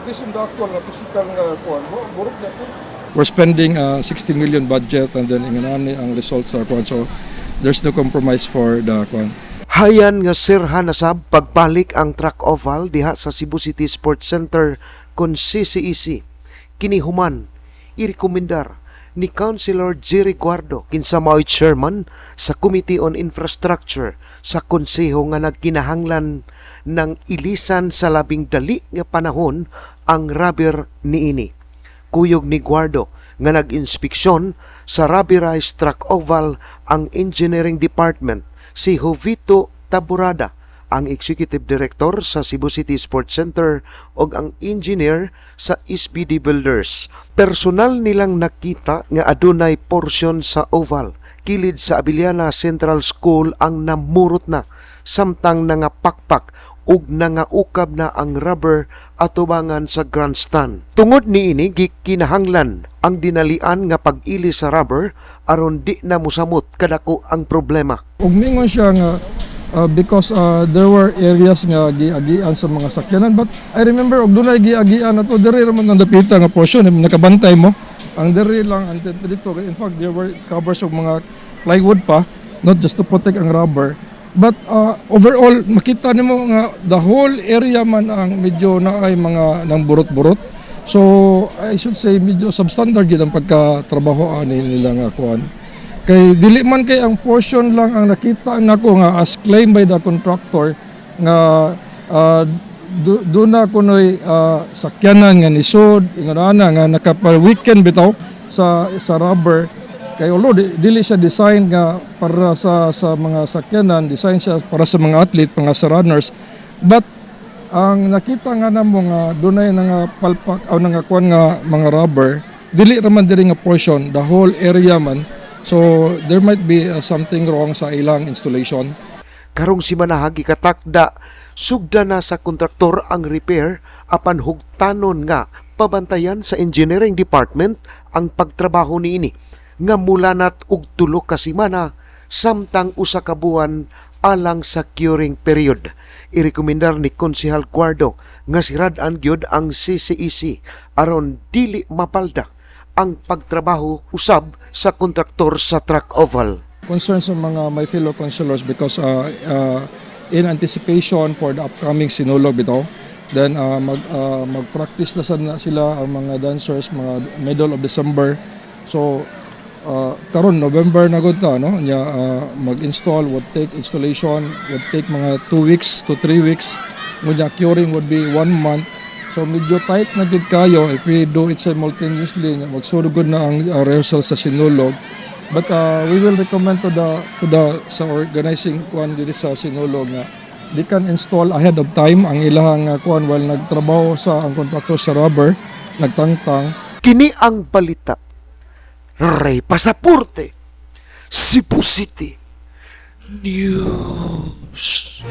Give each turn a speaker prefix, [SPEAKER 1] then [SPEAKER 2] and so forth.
[SPEAKER 1] Based on the actual physical nga kuan mo, burot na po. We're spending 60 million budget and then inganani ang results sa kuan. So there's no compromise for the kuan.
[SPEAKER 2] Hayan nga sirhan na sab pagbalik ang track oval diha sa Cebu City Sports Center kon CCEC. Kini human irekomendar ni Councilor Jerry Guardo kinsa mao'y chairman sa Committee on Infrastructure sa konseho nga nagkinahanglan ng ilisan sa labing dali nga panahon ang rubber niini. Kuyog ni Guardo nga nag-inspeksyon sa rubberized track oval ang Engineering Department si Jovito Taburada, ang Executive Director sa Cebu City Sports Center o ang engineer sa SPD Builders. Personal nilang nakita nga adunay porsyon sa oval kilid sa Abiliana Central School ang namurot na samtang nangapakpak ug nangaukab na ang rubber atubangan sa grandstand. Tungod niini gikinahanglan ang dinalian nga pag-ili sa rubber aron di na musamot kadako ang problema.
[SPEAKER 1] Ug mingon siya nga because there were areas nga giagian sa mga sakyanan, but I remember og dunay giagian ato diri ra man nandapita nga portion nakabantay mo ang diri lang until dito. In fact there were covers of mga plywood pa, not just to protect ang rubber. But overall, makita nimo nga the whole area man ang medyo naay mga nang burot-burot. So I should say medyo substandard gid ang pagkatrabaho ani nila nga kuan. Kay dili man kay ang portion lang ang nakita nako nga as claimed by the contractor nga do na kunoy sakyanan nga nisod ingana nga nakapal weekend bitaw sa rubber. Kay ulo dili siya design nga para sa mga sakyanan, design siya para sa mga athlete, mga sa runners. But ang nakita nga namo nga dunay nga palpak o nga kuan nga mga rubber, dili ra man diri nga portion, the whole area man. So there might be something wrong sa ilang installation.
[SPEAKER 2] Karong si manahagi katakda sugda na sa kontraktor ang repair apan hugtanon nga pabantayan sa engineering department ang pagtrabaho niini nga mulanat og 3 ka semana samtang usa ka buwan alang sa curing period. Irekomendar ni Konsehal Guardo nga sirad-an gyud ang CCEC aron dili mapalda ang pagtrabaho usab sa kontraktor sa track oval.
[SPEAKER 1] Concern sa mga my fellow councilors because in anticipation for the upcoming Sinulog bitaw, then mag-practice na sila ang mga dancers mga middle of December. So karon November na gud ta no nya mag-install would take installation would take mga 2 weeks to 3 weeks, nya curing would be 1 month. So medyo tight na gid kayo if we do it simultaneously, magsugod na ang rehearsal sa Sinulog. But we will recommend to the sa organizing kuan diri sa Sinulog nga they can install ahead of time ang ilang kuan while nagtrabaho sa ang contractor sa rubber nagtangtang.
[SPEAKER 2] Kini ang balita. Ray Pasaporte, Cebu City News.